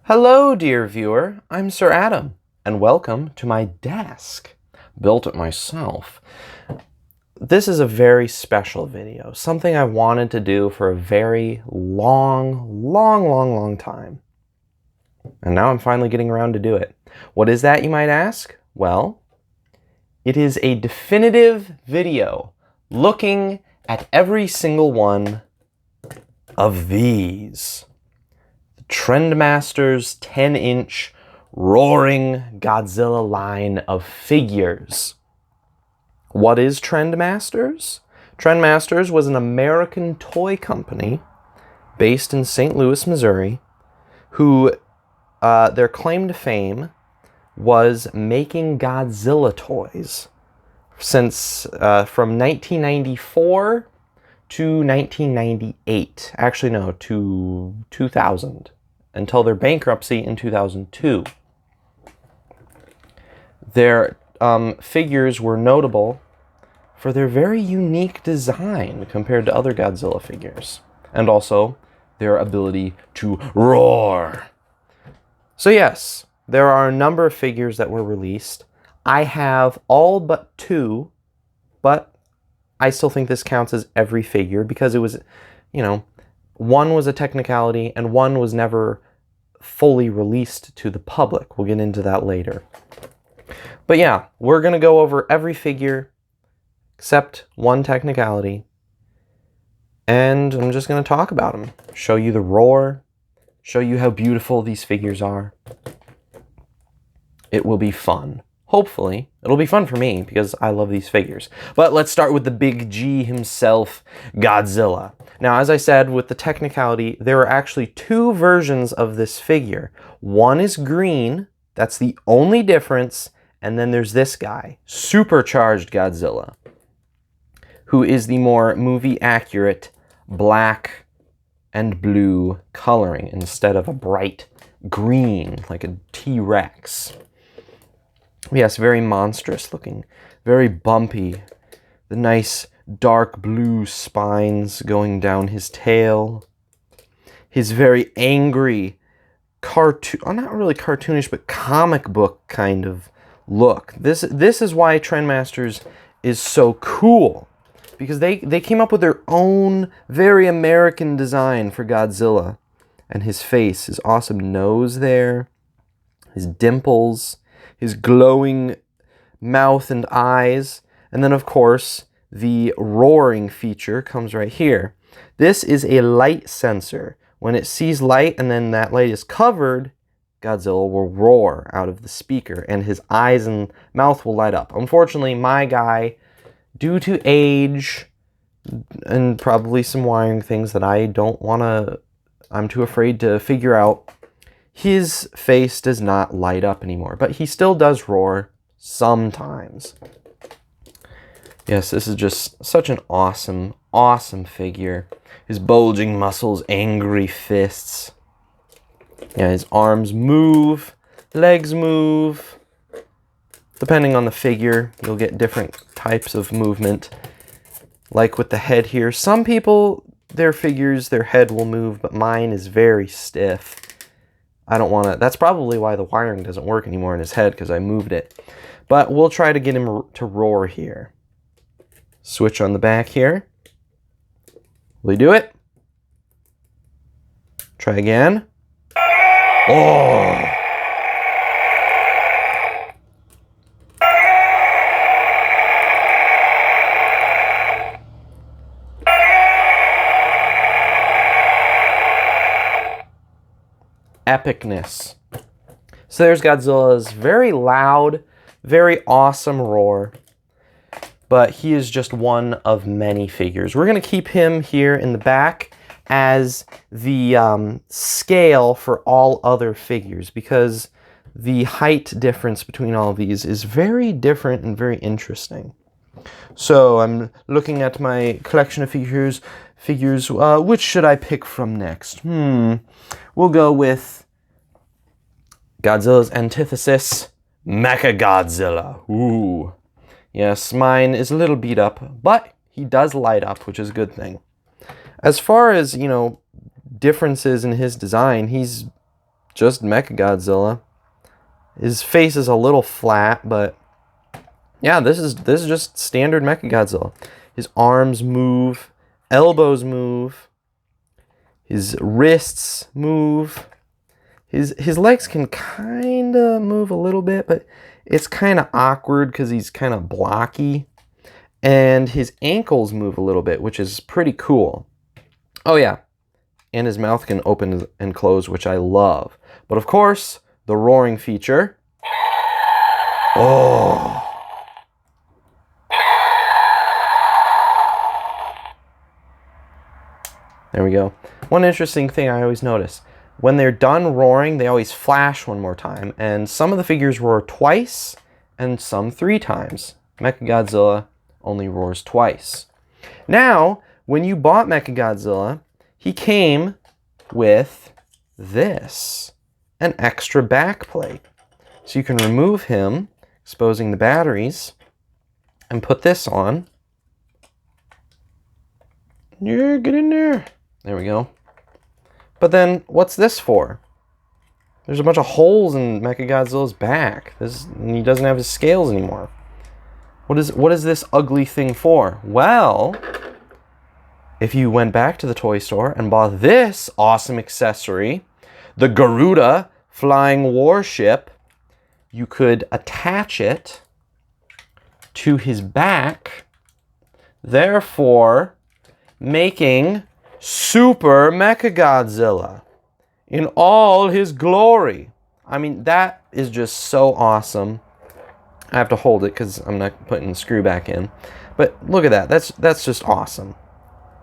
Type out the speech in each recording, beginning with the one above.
Hello, dear viewer. I'm Sir Adam, and welcome to my desk. Built it myself. This is a very special video, something I wanted to do for a very long time. And now I'm finally getting around to do it. What is that, you might ask? Well, it is a definitive video looking at every single one of these. The Trendmasters 10-inch roaring Godzilla line of figures. What is Trendmasters? Trendmasters was an American toy company based in St. Louis, Missouri, who their claim to fame was making Godzilla toys since from 1994 to 1998. Actually, no, to 2000, until their bankruptcy in 2002. Their figures were notable for their very unique design compared to other Godzilla figures, and also their ability to roar. So yes, there are a number of figures that were released. I have all but two, but I still think this counts as every figure because it was, one was a technicality and one was never fully released to the public. We'll get into that later. But yeah, we're going to go over every figure except one technicality. And I'm just going to talk about them. Show you the roar. Show you how beautiful these figures are. It will be fun. Hopefully. It'll be fun for me because I love these figures. But let's start with the big G himself, Godzilla. Now, as I said, with the technicality, there are actually two versions of this figure. One is green. That's the only difference. And then there's this guy, supercharged Godzilla, who is the more movie-accurate black and blue coloring instead of a bright green like a T-Rex. Yes, very monstrous looking, very bumpy. The nice dark blue spines going down his tail. His very angry not really cartoonish, but comic book kind of look. This is why Trendmasters is so cool, because they came up with their own very American design for Godzilla. And his face, his awesome nose there, his dimples, his glowing mouth and eyes, and then of course the roaring feature comes right here. This is a light sensor. When it sees light and then that light is covered, Godzilla will roar out of the speaker and his eyes and mouth will light up. Unfortunately, my guy, due to age and probably some wiring things that I'm too afraid to figure out, his face does not light up anymore, but he still does roar sometimes. Yes, this is just such an awesome figure. His bulging muscles, angry fists. Yeah, his arms move, legs move. Depending on the figure, you'll get different types of movement. Like with the head here, some people, their head will move, but mine is very stiff. I don't want to, that's probably why the wiring doesn't work anymore in his head, because I moved it. But we'll try to get him to roar here. Switch on the back here. Will he do it? Try again. Oh! Epicness. So there's Godzilla's very loud, very awesome roar, but he is just one of many figures. We're going to keep him here in the back as the scale for all other figures, because the height difference between all of these is very different and very interesting. So I'm looking at my collection of figures. Which should I pick from next? We'll go with Godzilla's antithesis, Mechagodzilla. Ooh. Yes, mine is a little beat up, but he does light up, which is a good thing. As far as, differences in his design, he's just Mechagodzilla. His face is a little flat, but yeah, this is just standard Mechagodzilla. His arms move, elbows move, his wrists move. His legs can kind of move a little bit, but it's kind of awkward because he's kind of blocky. And his ankles move a little bit, which is pretty cool. Oh yeah, and his mouth can open and close, which I love. But of course, the roaring feature. Oh. There we go. One interesting thing I always notice. When they're done roaring, they always flash one more time. And some of the figures roar twice, and some 3 times. Mechagodzilla only roars twice. Now, when you bought Mechagodzilla, he came with this. An extra back plate. So you can remove him, exposing the batteries, and put this on. Yeah, get in there. There we go. But then, what's this for? There's a bunch of holes in Mechagodzilla's back. He doesn't have his scales anymore. What is this ugly thing for? Well, if you went back to the toy store and bought this awesome accessory, the Garuda flying warship, you could attach it to his back, therefore making Super Mechagodzilla in all his glory. I mean, that is just so awesome. I have to hold it because I'm not putting the screw back in. But look at that. That's just awesome.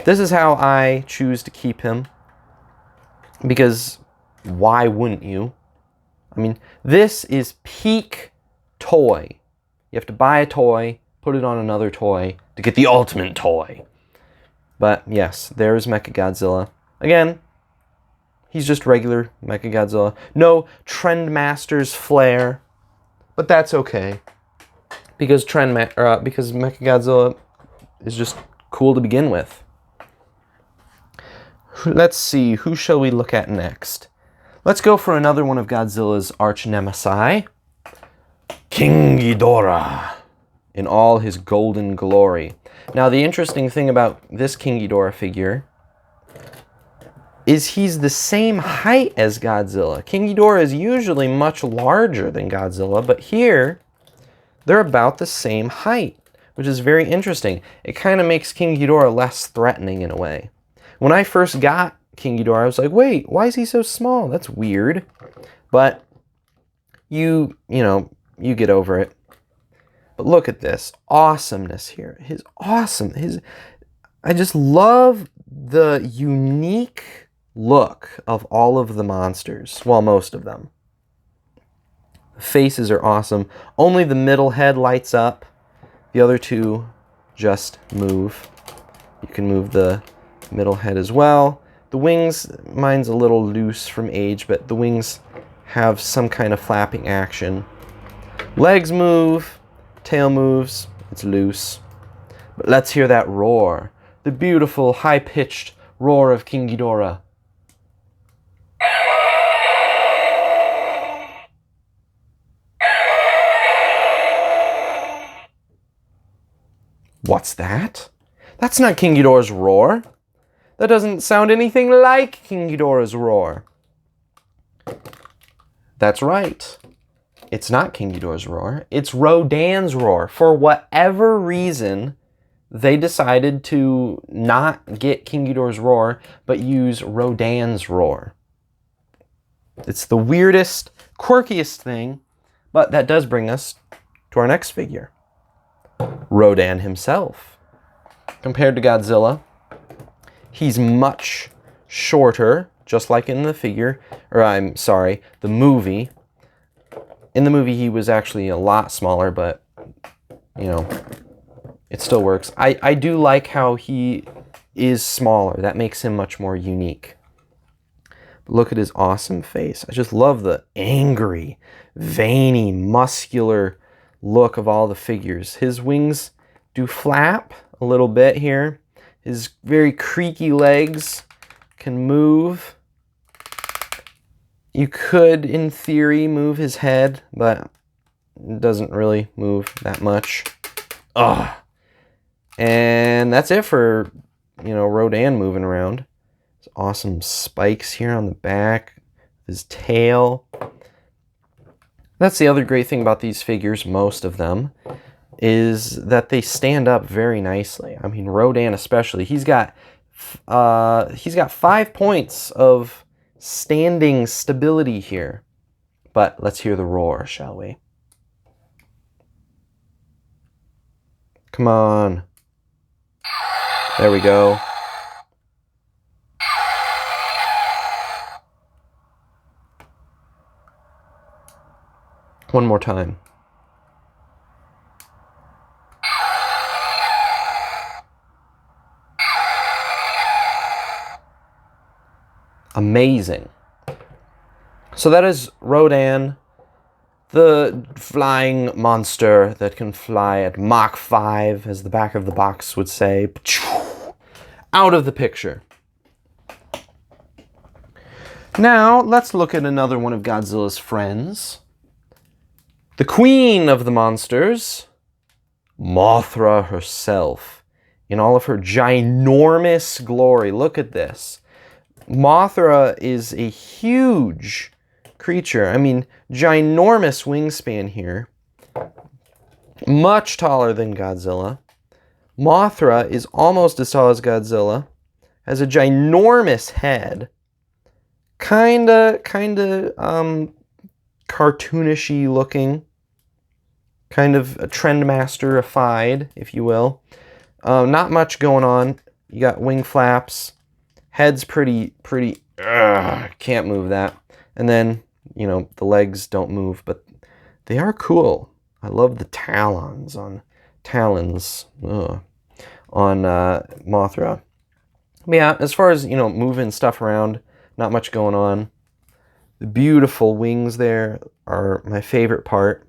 This is how I choose to keep him. Because why wouldn't you? I mean, this is peak toy. You have to buy a toy, put it on another toy to get the ultimate toy. But yes, there's Mechagodzilla. Again, he's just regular Mechagodzilla. No Trendmasters flair, but that's okay. Because because Mechagodzilla is just cool to begin with. Let's see, who shall we look at next? Let's go for another one of Godzilla's arch nemesis, King Ghidorah, in all his golden glory. Now, the interesting thing about this King Ghidorah figure is he's the same height as Godzilla. King Ghidorah is usually much larger than Godzilla, but here, they're about the same height, which is very interesting. It kind of makes King Ghidorah less threatening in a way. When I first got King Ghidorah, I was like, wait, why is he so small? That's weird. But you get over it. But look at this awesomeness here. I just love the unique look of all of the monsters. Well, most of them. The faces are awesome. Only the middle head lights up. The other two just move. You can move the middle head as well. The wings, mine's a little loose from age, but the wings have some kind of flapping action. Legs move. Tail moves, it's loose. But let's hear that roar. The beautiful, high-pitched roar of King Ghidorah. What's that? That's not King Ghidorah's roar. That doesn't sound anything like King Ghidorah's roar. That's right. It's not King Ghidorah's roar. It's Rodan's roar. For whatever reason, they decided to not get King Ghidorah's roar, but use Rodan's roar. It's the weirdest, quirkiest thing, but that does bring us to our next figure. Rodan himself. Compared to Godzilla, he's much shorter, just like in the figure, or I'm sorry, the movie. In the movie, he was actually a lot smaller, but, you know, it still works. I do like how he is smaller. That makes him much more unique. But look at his awesome face. I just love the angry, veiny, muscular look of all the figures. His wings do flap a little bit here. His very creaky legs can move. You could, in theory, move his head, but it doesn't really move that much. Ugh. And that's it for, Rodan moving around. There's awesome spikes here on the back. His tail. That's the other great thing about these figures, most of them, is that they stand up very nicely. I mean, Rodan especially. He's got 5 points of standing stability here. But let's hear the roar, shall we? Come on. There we go. One more time. Amazing. So that is Rodan, the flying monster that can fly at Mach 5, as the back of the box would say. Out of the picture. Now, let's look at another one of Godzilla's friends. The queen of the monsters, Mothra herself, in all of her ginormous glory. Look at this. Mothra is a huge creature. I mean, ginormous wingspan here. Much taller than Godzilla. Mothra is almost as tall as Godzilla. Has a ginormous head. Kinda cartoonishy looking. Kind of a Trendmaster-ified, if you will. Not much going on. You got wing flaps. Head's pretty, can't move that. And then, the legs don't move, but they are cool. I love the talons on Mothra. But yeah, as far as, moving stuff around, not much going on. The beautiful wings there are my favorite part.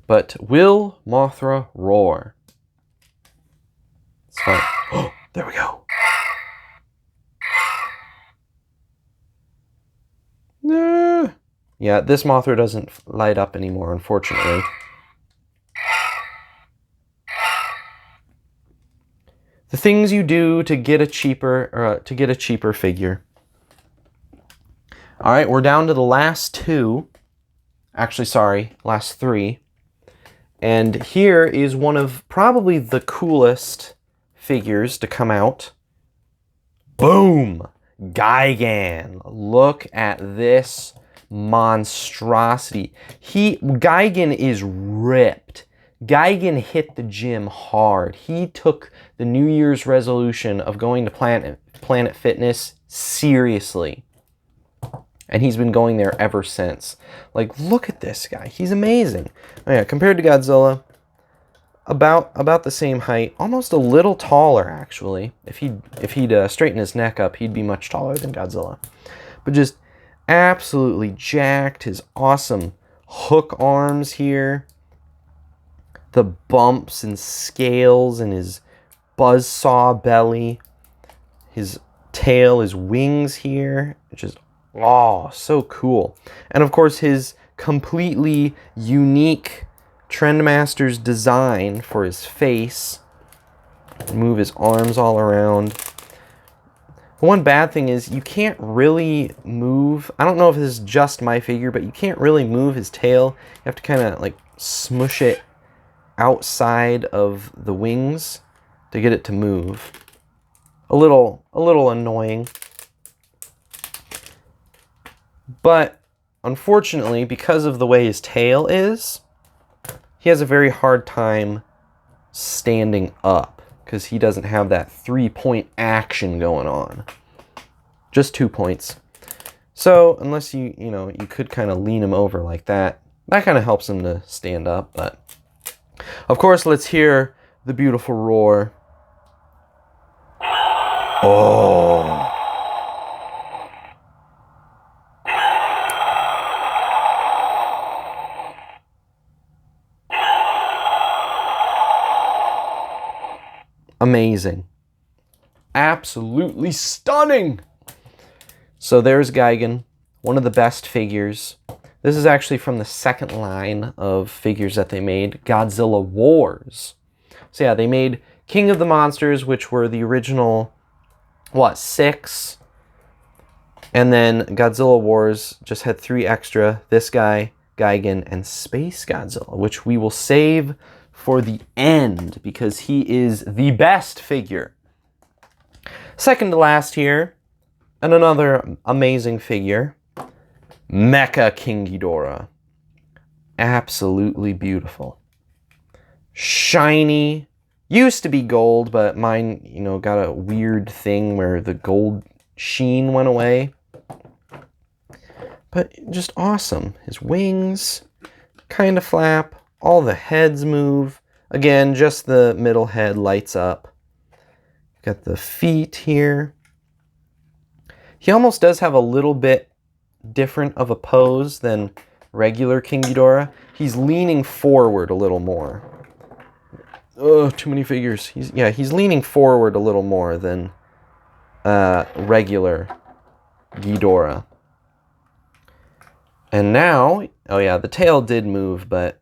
But will Mothra roar? It's fun. Oh, there we go. Yeah, this Mothra doesn't light up anymore, unfortunately. The things you do to get a cheaper figure. All right, we're down to the last two. Actually, sorry, last three. And here is one of probably the coolest figures to come out. Boom! Gigan. Look at this monstrosity. Gigan is ripped. Gigan hit the gym hard. He took the New Year's resolution of going to Planet Fitness seriously. And he's been going there ever since. Like, look at this guy. He's amazing. Oh yeah, compared to Godzilla, about the same height. Almost a little taller, actually. If he'd straighten his neck up, he'd be much taller than Godzilla. But just absolutely jacked. His awesome hook arms here. The bumps and scales and his buzzsaw belly. His tail, his wings here. Just, oh, so cool. And of course, his completely unique Trendmasters design for his face. Move his arms all around. One bad thing is you can't really move. I don't know if this is just my figure, but you can't really move his tail. You have to kind of like smush it outside of the wings to get it to move. A little annoying. But unfortunately, because of the way his tail is, he has a very hard time standing up because he doesn't have that 3-point action going on. Just 2 points. So unless you could kind of lean him over like that, that kind of helps him to stand up. But of course, let's hear the beautiful roar. Oh. Amazing. Absolutely stunning. So there's Gigan. one of the best figures. This is actually from the second line of figures that they made, Godzilla Wars. So yeah, they made King of the Monsters, which were the original, what, 6? And then Godzilla Wars just had 3 extra. This guy, Gigan, and Space Godzilla, which we will save for the end because he is the best figure. Second to last here, and another amazing figure, Mecha King Ghidorah. Absolutely beautiful. Shiny. Used to be gold, but mine, you know, got a weird thing where the gold sheen went away. But just awesome. His wings kind of flap. All the heads move. Again, just the middle head lights up. Got the feet here. He almost does have a little bit different of a pose than regular King Ghidorah. He's leaning forward a little more. Oh, too many figures. He's leaning forward a little more than regular Ghidorah. And now, oh yeah, the tail did move, but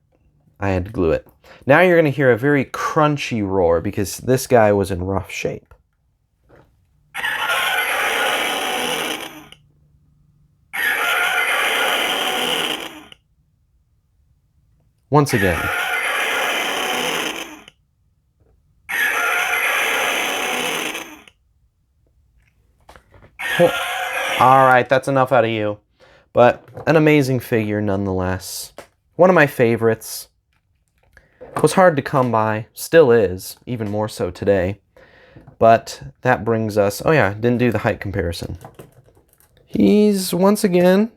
I had to glue it. Now you're going to hear a very crunchy roar because this guy was in rough shape. Once again. All right, that's enough out of you. But an amazing figure nonetheless. One of my favorites. Was hard to come by. Still is. Even more so today. But that brings us... Oh yeah, didn't do the height comparison. He's, once again,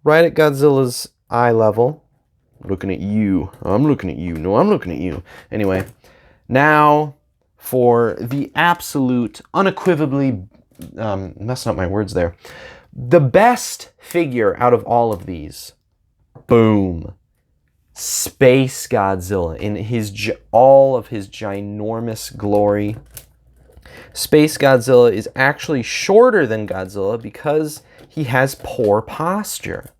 right at Godzilla's eye level. Looking at you. I'm looking at you. No, I'm looking at you. Anyway, now for the absolute, unequivocally... messing up my words there. The best figure out of all of these. Boom. Space Godzilla in his all of his ginormous glory. Space Godzilla is actually shorter than Godzilla because he has poor posture.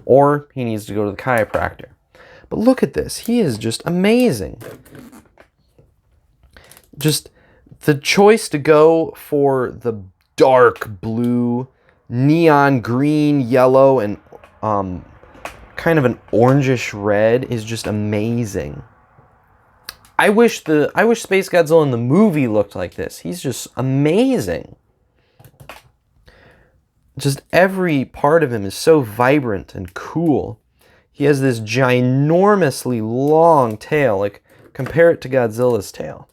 Or he needs to go to the chiropractor. But look at this. He is just amazing. Just the choice to go for the dark blue, neon green, yellow, and kind of an orangish red is just amazing. I wish Space Godzilla in the movie looked like this. He's just amazing. Just every part of him is so vibrant and cool. He has this ginormously long tail. Like, compare it to Godzilla's tail.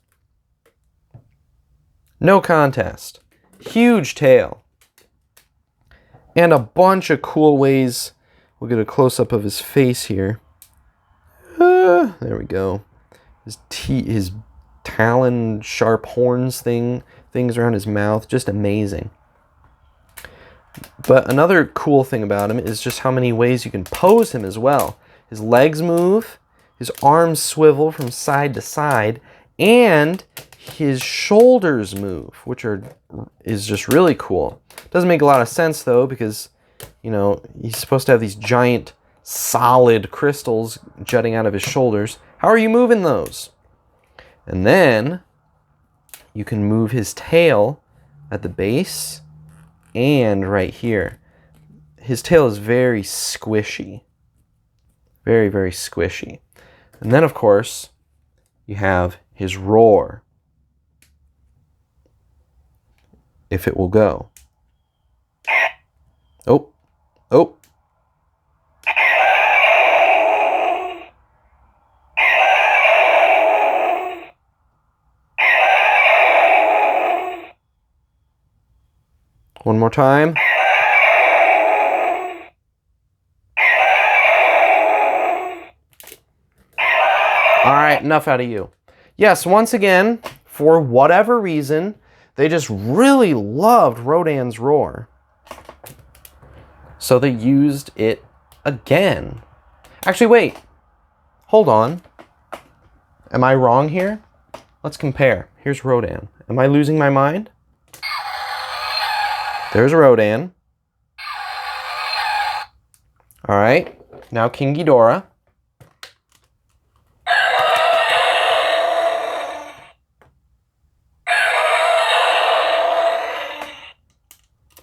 No contest. Huge tail. And a bunch of cool ways. We'll get a close-up of his face here. There we go. His talon, sharp horns things around his mouth. Just amazing. But another cool thing about him is just how many ways you can pose him as well. His legs move. His arms swivel from side to side. And his shoulders move, which is just really cool. Doesn't make a lot of sense though, because, you know, he's supposed to have these giant solid crystals jutting out of his shoulders. How are you moving those? And then you can move his tail at the base and right here. His tail is very squishy. Very, very squishy. And then, of course, you have his roar. If it will go. Oh. Oh. One more time. All right, enough out of you. Yes, once again, for whatever reason, they just really loved Rodan's roar. So they used it again. Actually, wait. Hold on. Am I wrong here? Let's compare. Here's Rodan. Am I losing my mind? There's Rodan. All right, now King Ghidorah.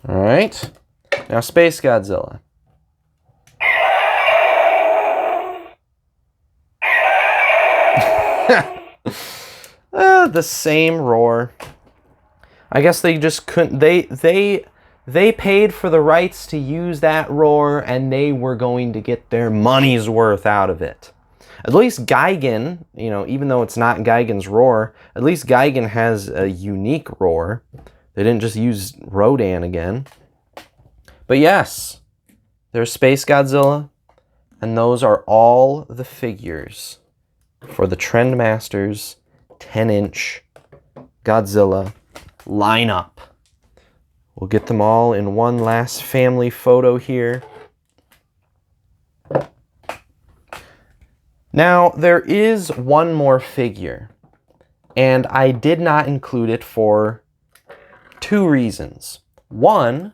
All right, now Space Godzilla. The same roar. I guess they just couldn't. They paid for the rights to use that roar, and they were going to get their money's worth out of it. At least Gigan, you know, even though it's not Gigan's roar, at least Gigan has a unique roar. They didn't just use Rodan again. But yes, there's Space Godzilla, and those are all the figures for the Trendmasters 10-inch Godzilla lineup. We'll get them all in one last family photo here. Now, there is one more figure, and I did not include it for two reasons. One,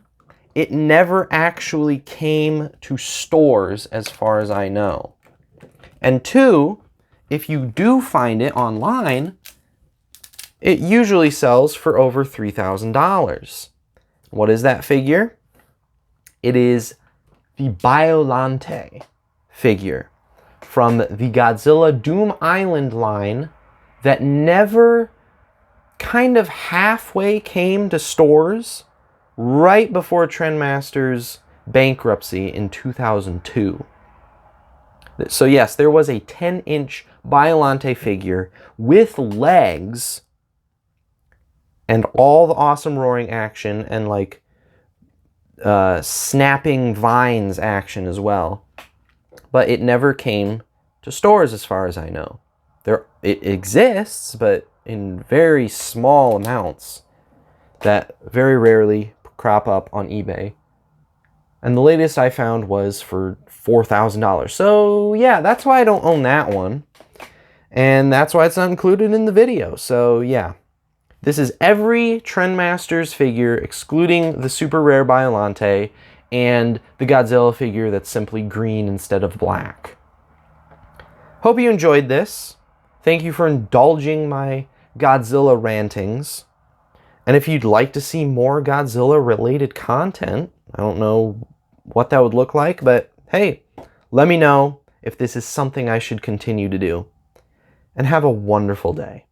it never actually came to stores as far as I know. And two, if you do find it online, it usually sells for over $3,000. What is that figure? It is the Biollante figure from the Godzilla Doom Island line that never kind of halfway came to stores right before Trendmaster's bankruptcy in 2002. So yes, there was a 10-inch Biollante figure with legs and all the awesome roaring action and like snapping vines action as well. But it never came to stores as far as I know. It exists, but in very small amounts that very rarely crop up on eBay. And the latest I found was for $4,000. So yeah, that's why I don't own that one. And that's why it's not included in the video. So yeah, this is every Trendmasters figure excluding the super rare Biollante and the Godzilla figure that's simply green instead of black. Hope you enjoyed this. Thank you for indulging my Godzilla rantings. And if you'd like to see more Godzilla related content, I don't know what that would look like, but hey, let me know if this is something I should continue to do. And have a wonderful day.